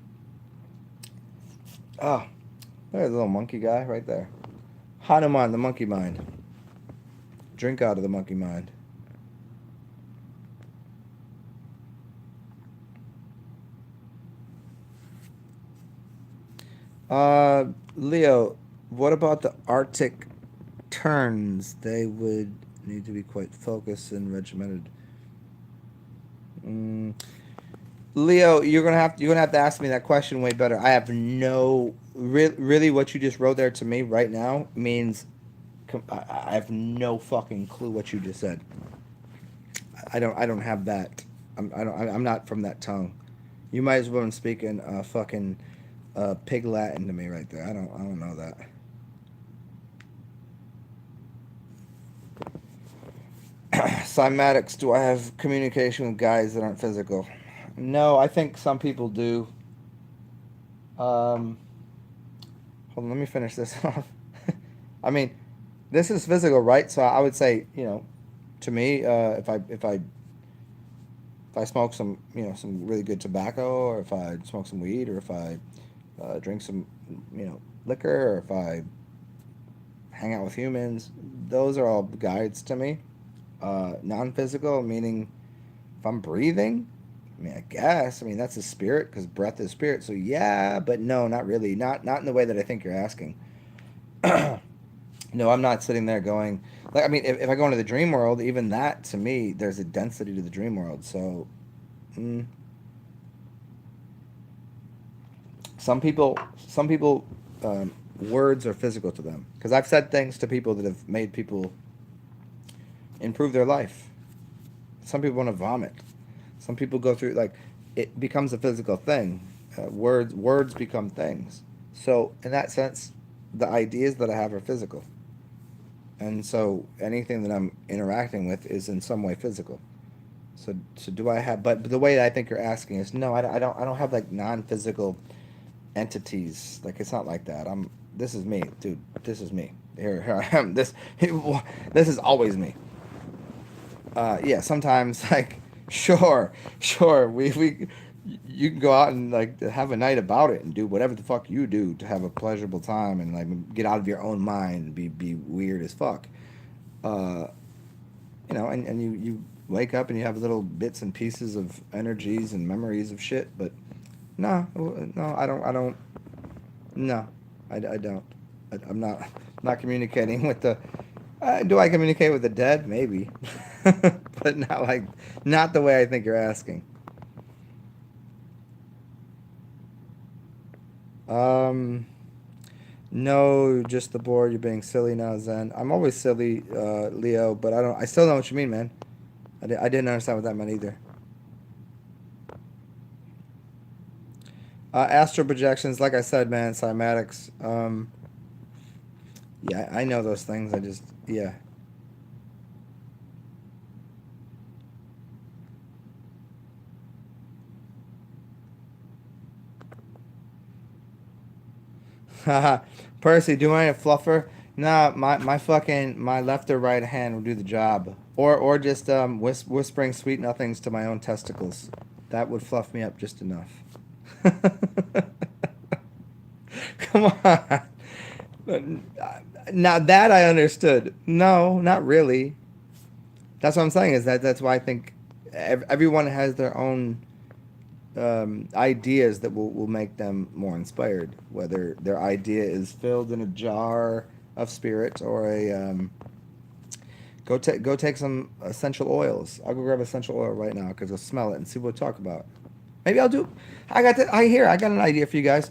Oh, there's a little monkey guy right there. Hanuman, the monkey mind. Drink out of the monkey mind. Leo, what about the Arctic turns? They would need to be quite focused and regimented. Mm. Leo, you're gonna have to ask me that question way better. I have no really what you just wrote there to me right now means I have no fucking clue what you just said. I don't have that. I'm not from that tongue. You might as well been speaking fucking pig Latin to me right there. I don't know that. Cymatics, do I have communication with guys that aren't physical? No, I think some people do. Um, Hold on, let me finish this off. I mean, this is physical, right? So I would say, to me, if I smoke some, some really good tobacco, or if I smoke some weed, or if I drink some, liquor, or if I hang out with humans, those are all guides to me. Non-physical, meaning if I'm breathing, I mean, I guess. I mean, that's a spirit because breath is spirit. So yeah, but no, not really. Not in the way that I think you're asking. No, I'm not sitting there going like. I mean, if I go into the dream world, even that to me, there's a density to the dream world. So, mm, some people, words are physical to them because I've said things to people that have made people improve their life. Some people want to vomit. Some people go through like it becomes a physical thing. Words become things. So in that sense, the ideas that I have are physical, and so anything that I'm interacting with is in some way physical. So do I have? But the way I think you're asking is no. I don't have like non-physical entities. Like it's not like that. This is me, dude. This is me. Here I am. This is always me. Yeah, sometimes like sure we you can go out and like have a night about it and do whatever the fuck you do to have a pleasurable time and like get out of your own mind and be weird as fuck. Uh, and you wake up and you have little bits and pieces of energies and memories of shit, but no, I don't, no, I don't. I'm not communicating with the. Do I communicate with the dead? Maybe, but not the way I think you're asking. Um, no, just the board. You're being silly now, Zen. I'm always silly, Leo, but I don't. I still know what you mean, man. I didn't understand what that meant either. Astral projections, like I said, man, cymatics. Yeah, I know those things. I just, yeah. Haha. Percy, do I have fluffer? Nah, my left or right hand will do the job, or just whispering sweet nothings to my own testicles. That would fluff me up just enough. Come on. Now that I understood. No, not really. That's what I'm saying. Is that's why I think everyone has their own ideas that will make them more inspired. Whether their idea is filled in a jar of spirit or a go take some essential oils. I'll go grab essential oil right now because I'll smell it and see what we'll talk about. Maybe I'll do. I got an idea for you guys.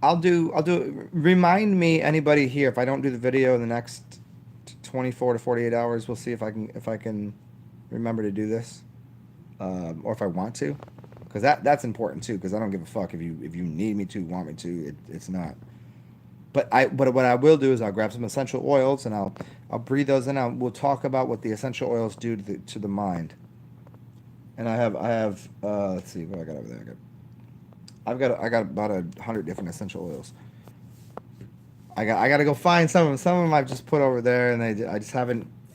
I'll do. Remind me, anybody here, if I don't do the video in the next 24 to 48 hours, we'll see if I can remember to do this, or if I want to, because that's important too. Because I don't give a fuck if you need me to, want me to. It's not. But what I will do is I'll grab some essential oils and I'll breathe those in. We'll talk about what the essential oils do to the mind. And I have let's see what I got over there. I got I got about 100 different essential oils. I got to go find some of them. Some of them I've just put over there, and I just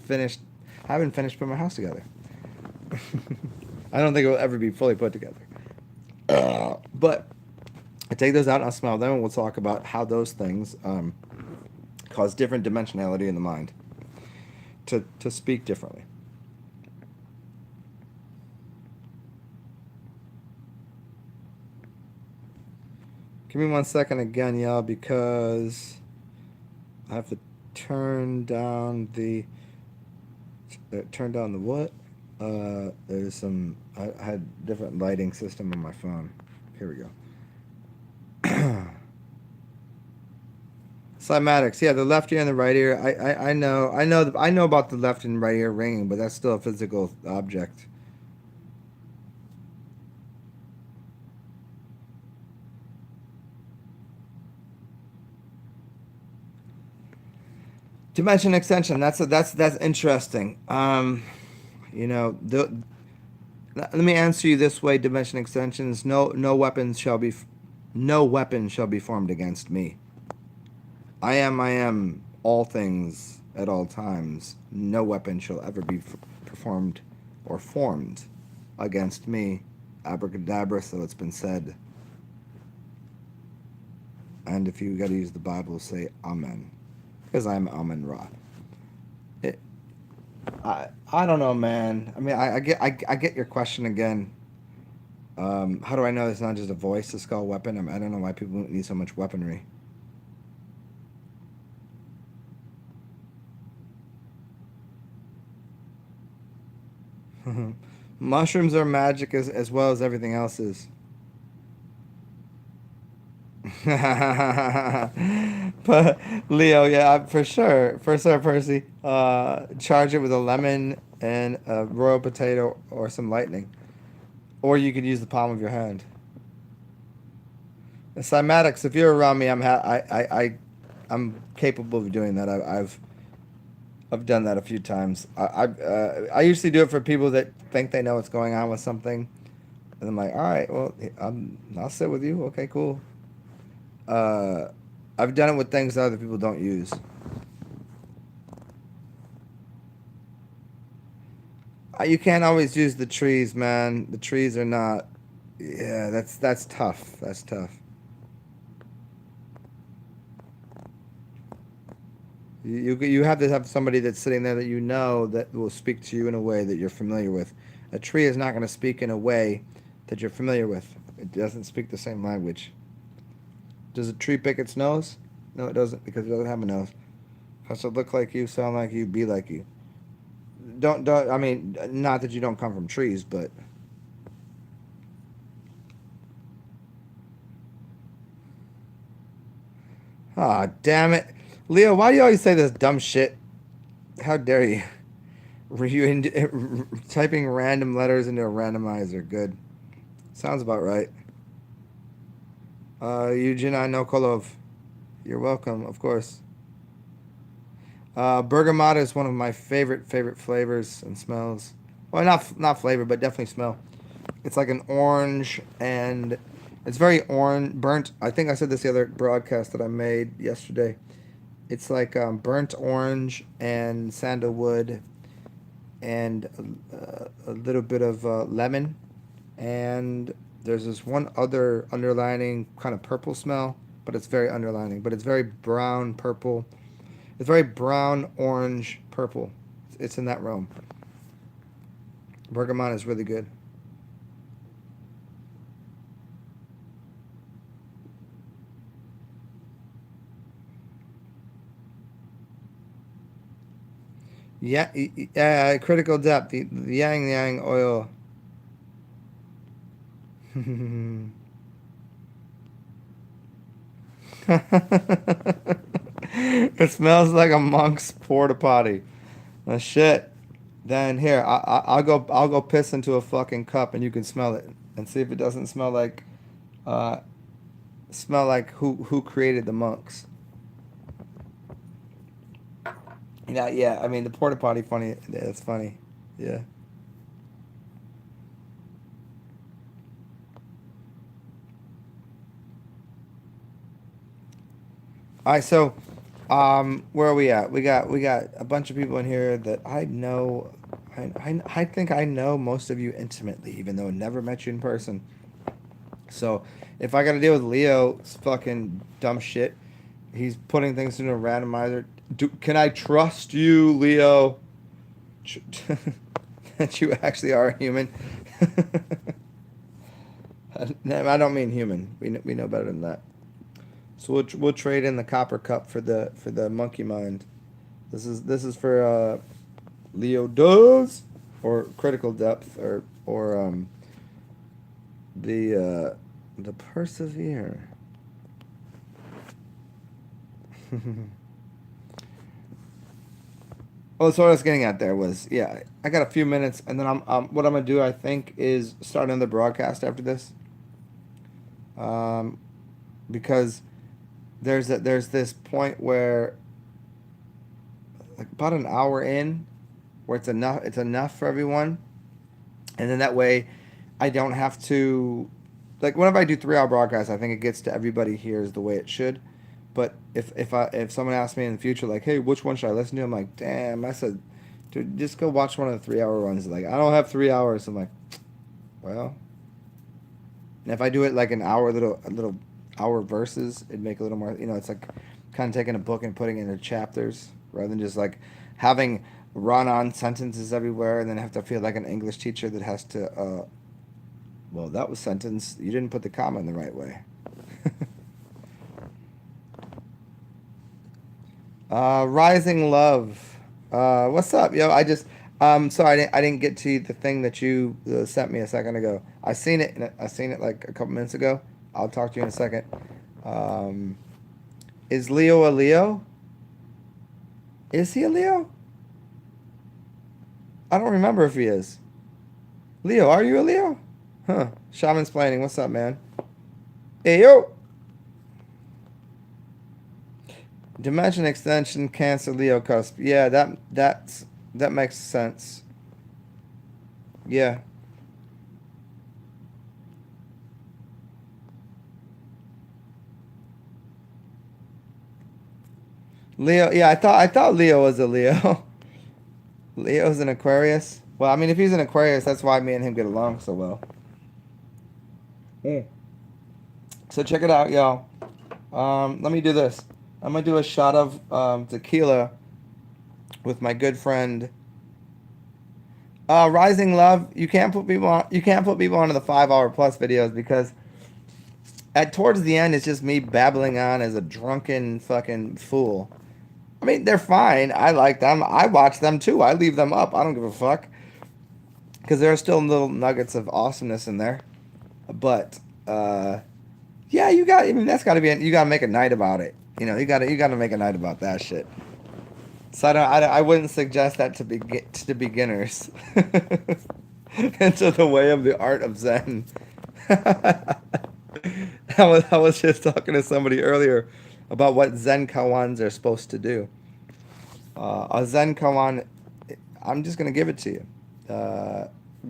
finished haven't finished putting my house together. I don't think it will ever be fully put together. But I take those out and I'll smell them, and we'll talk about how those things cause different dimensionality in the mind to speak differently. Give me 1 second again, y'all, because I have to turn down the what? There's some. I had different lighting system on my phone. Here we go. Cymatics, yeah, the left ear and the right ear. I know about the left and right ear ringing, but that's still a physical object. Dimension extension. That's interesting. You know, let me answer you this way. Dimension extensions. No weapon shall be formed against me. I am all things at all times. No weapon shall ever be performed or formed against me. Abracadabra, so it's been said. And if you got to use the Bible, say Amen, because I'm Amen Ra. I don't know, man. I mean, I get your question again. How do I know it's not just a voice to called weapon? I mean, I don't know why people need so much weaponry. Mushrooms are magic as well as everything else is. But Leo, yeah, for sure, Percy. Charge it with a lemon and a royal potato or some lightning, or you could use the palm of your hand. The cymatics. If you're around me, I'm capable of doing that. I've done that a few times. I usually do it for people that think they know what's going on with something, and I'm like, all right, well, I'll sit with you. Okay, cool. Uh, I've done it with things that other people don't use. You can't always use the trees, man. The trees are not. Yeah, that's tough. That's tough. You have to have somebody that's sitting there that you know that will speak to you in a way that you're familiar with. A tree is not going to speak in a way that you're familiar with. It doesn't speak the same language. Does a tree pick its nose? No, it doesn't, because it doesn't have a nose. It has to look like you, sound like you, be like you. Don't. I mean, not that you don't come from trees, but ah, damn it, Leo. Why do you always say this dumb shit? How dare you? Were you typing random letters into a randomizer? Good. Sounds about right. Eugene Nokolov. You're welcome, of course. Bergamot is one of my favorite flavors and smells. Well, not flavor, but definitely smell. It's like an orange, and it's very orange, burnt. I think I said this the other broadcast that I made yesterday. It's like burnt orange and sandalwood, and a little bit of lemon, and there's this one other underlining kind of purple smell, but it's very underlining. But it's very brown purple. It's very brown orange purple. It's in that realm. Bergamot is really good. Yeah, critical depth. The yang oil. It smells like a monk's porta potty. Shit. Then here, I'll go piss into a fucking cup, and you can smell it and see if it doesn't uh, smell like who created the monks. Yeah, yeah. I mean, the porta potty funny. Yeah, it's funny. Yeah. All right, so where are we at? We got a bunch of people in here that I know. I think I know most of you intimately, even though I never met you in person. So if I got to deal with Leo's fucking dumb shit, he's putting things into a randomizer. Can I trust you, Leo? That you actually are a human? I don't mean human. We know better than that. So we'll trade in the copper cup for the monkey mind. This is for Leo does, or critical depth, or the persevere. Oh, so what I was getting at there was, yeah, I got a few minutes, and then what I'm gonna do, I think, is start another broadcast after this, um, because there's this point where, like, about an hour in, where it's enough for everyone, and then that way, I don't have to, like, whenever I do 3 hour broadcasts, I think it gets to everybody hears the way it should. But if someone asks me in the future, like, hey, which one should I listen to? I'm like, damn, I said, dude, just go watch one of the 3 hour ones. Like, I don't have 3 hours. I'm like, well, and if I do it like an hour, a little hour verses, it'd make a little more. It's like kind of taking a book and putting it into chapters rather than just like having run-on sentences everywhere and then have to feel like an English teacher that has to. Well, that was sentence. You didn't put the comma in the right way. Rising Love. What's up, yo? Sorry, I didn't get to the thing that you sent me a second ago. I seen it like a couple minutes ago. I'll talk to you in a second. Um, is Leo a Leo? Is he a Leo? I don't remember if he is. Leo, are you a Leo? Huh. Shaman's planning. What's up, man? Hey, yo. Dimension extension, Cancer, Leo cusp. Yeah, that makes sense. Yeah, Leo. Yeah, I thought Leo was a Leo. Leo's an Aquarius. Well, I mean, if he's an Aquarius, that's why me and him get along so well. Mm. So check it out, y'all. Let me do this. I'm gonna do a shot of tequila with my good friend. Rising Love. You can't put people on. You can't put people onto the 5 hour plus videos because at towards the end, it's just me babbling on as a drunken fucking fool. I mean, they're fine. I like them. I watch them too. I leave them up. I don't give a fuck because there are still little nuggets of awesomeness in there. But yeah, you got. I mean, that's got to be. You got to make a night about it. You got to make a night about that shit. So I wouldn't suggest that to beginners. Into the way of the art of Zen. I was just talking to somebody earlier about what Zen koans are supposed to do. A Zen koan, I'm just gonna give it to you.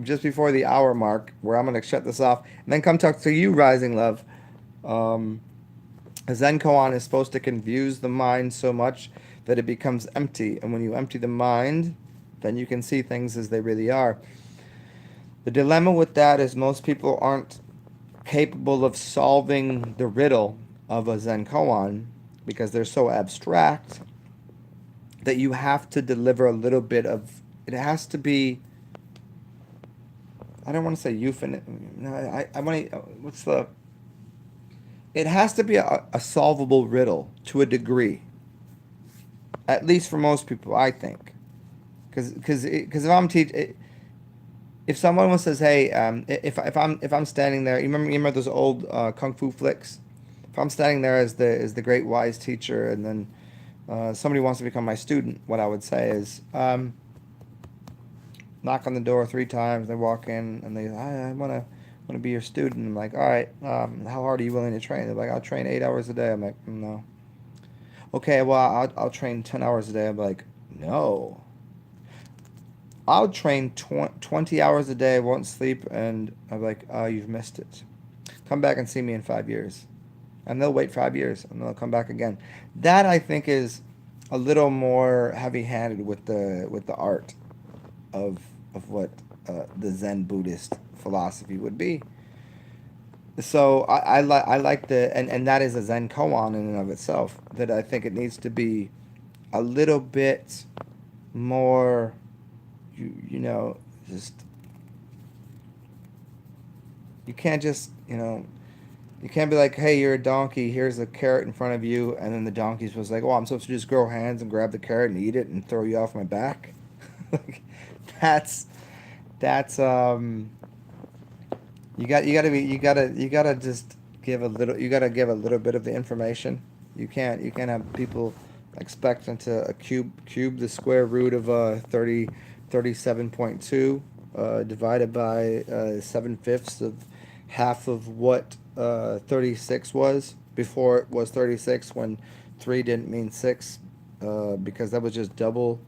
Just before the hour mark, where I'm gonna shut this off, and then come talk to you, Rising Love. Um, a Zen koan is supposed to confuse the mind so much that it becomes empty, and when you empty the mind, then you can see things as they really are. The dilemma with that is most people aren't capable of solving the riddle of a Zen koan because they're so abstract that you have to deliver a little bit of. It has to be. I don't want to say euphemism. No, I want to. What's the? It has to be a solvable riddle to a degree. At least for most people, I think. Because if I'm teaching, if someone says, "Hey," if I'm standing there, you remember those old kung fu flicks? If I'm standing there as the great wise teacher, and then somebody wants to become my student, what I would say is, knock on the door 3 times. They walk in and I want to be your student. I'm like, all right, how hard are you willing to train? They're like, I'll train 8 hours a day. I'm like, no. Okay, well, I'll train 10 hours a day. I'm like, no. I'll train 20 hours a day, won't sleep, and I'm like, oh, you've missed it. Come back and see me in 5 years. and they'll wait 5 years and they'll come back again. That I think is a little more heavy-handed with the art of what the Zen Buddhist philosophy would be. So I like the and that is a Zen koan in and of itself. That I think it needs to be a little bit more, you know, just you can't just you can't be like, hey, you're a donkey. Here's a carrot in front of you, and then the donkey's supposed to like, oh, I'm supposed to just grow hands and grab the carrot and eat it and throw you off my back. Like, that's that's. You gotta just give a little. You gotta give a little bit of the information. You can't have people expecting to cube the square root of 37.2 divided by 7/5 of half of what 36 was before it was 36 when 3 didn't mean 6 because that was just double,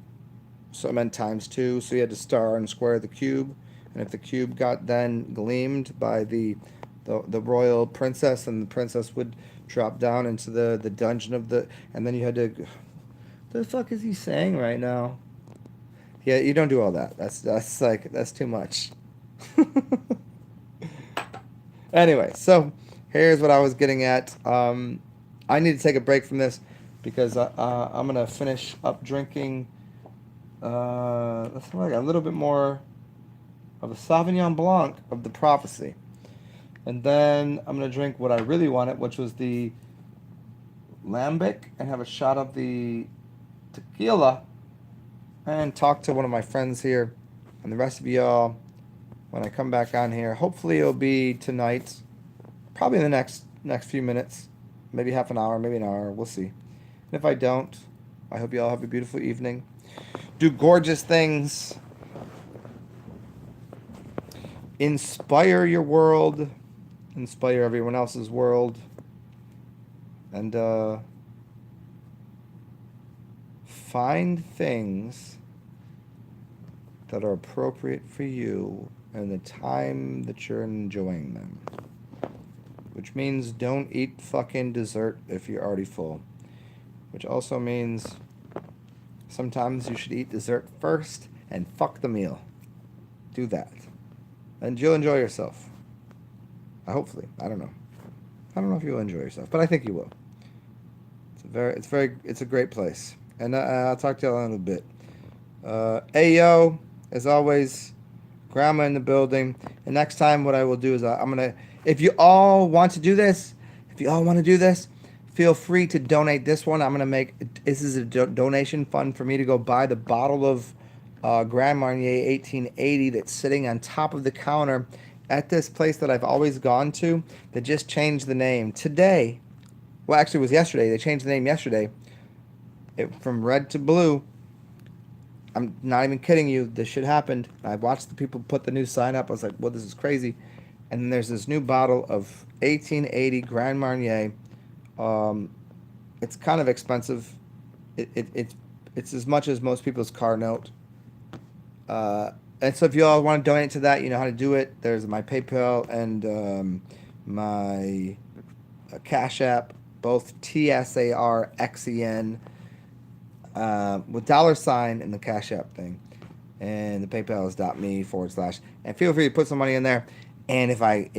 so it meant times 2, so you had to star and square the cube, and if the cube got then gleamed by the royal princess, and the princess would drop down into the dungeon of the, and then you had to, the fuck is he saying right now? Yeah, you don't do all that. That's like, that's too much. Anyway, so here's what I was getting at. I need to take a break from this because I'm gonna finish up drinking. Let's like a little bit more of a Sauvignon Blanc of the Prophecy, and then I'm gonna drink what I really wanted, which was the lambic, and have a shot of the tequila, and talk to one of my friends here, and the rest of y'all when I come back on here. Hopefully it'll be tonight, probably in the next few minutes, maybe half an hour, maybe an hour, we'll see. And if I don't, I hope you all have a beautiful evening. Do gorgeous things. Inspire your world. Inspire everyone else's world. And find things that are appropriate for you and the time that you're enjoying them. Which means don't eat fucking dessert if you're already full. Which also means sometimes you should eat dessert first and fuck the meal. Do that. And you'll enjoy yourself. Hopefully. I don't know. I don't know if you'll enjoy yourself, but I think you will. It's a great place. And I'll talk to y'all in a little bit. Ayo, as always, Grandma in the building. And next time what I will do is I'm going to, if you all want to do this, feel free to donate this one. I'm going to make, this is a donation fund for me to go buy the bottle of Grand Marnier 1880 that's sitting on top of the counter at this place that I've always gone to that just changed the name today. Well, actually it was yesterday. They changed the name yesterday. From red to blue. I'm not even kidding you. This shit happened. I watched the people put the new sign up. I was like, well, this is crazy. And then there's this new bottle of 1880 Grand Marnier. It's kind of expensive. It's as much as most people's car note. And so if you all want to donate to that, you know how to do it. There's my PayPal and my Cash App, both TSARXEN. With $sign in the Cash App thing, and the PayPal is .me / and feel free to put some money in there. And if I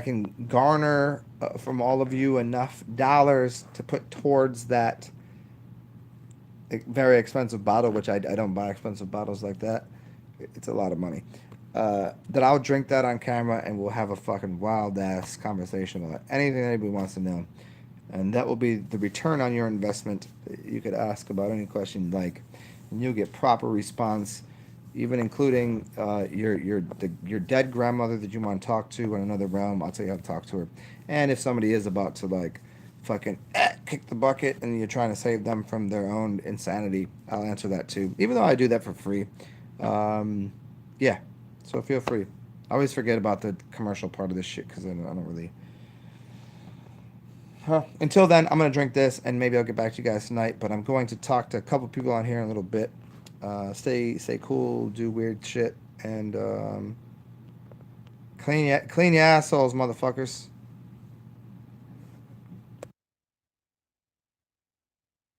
can garner from all of you enough dollars to put towards that very expensive bottle, which I don't buy expensive bottles like that, it's a lot of money, that I'll drink that on camera and we'll have a fucking wild ass conversation about anything anybody wants to know. And that will be the return on your investment. You could ask about any question you'd like, and you'll get proper response, even including your dead grandmother that you want to talk to in another realm. I'll tell you how to talk to her. And if somebody is about to like fucking kick the bucket and you're trying to save them from their own insanity, I'll answer that too. Even though I do that for free. Yeah, so feel free. I always forget about the commercial part of this shit because I don't really... Until then, I'm going to drink this, and maybe I'll get back to you guys tonight, but I'm going to talk to a couple people on here in a little bit. Stay cool, do weird shit, and clean your assholes, motherfuckers.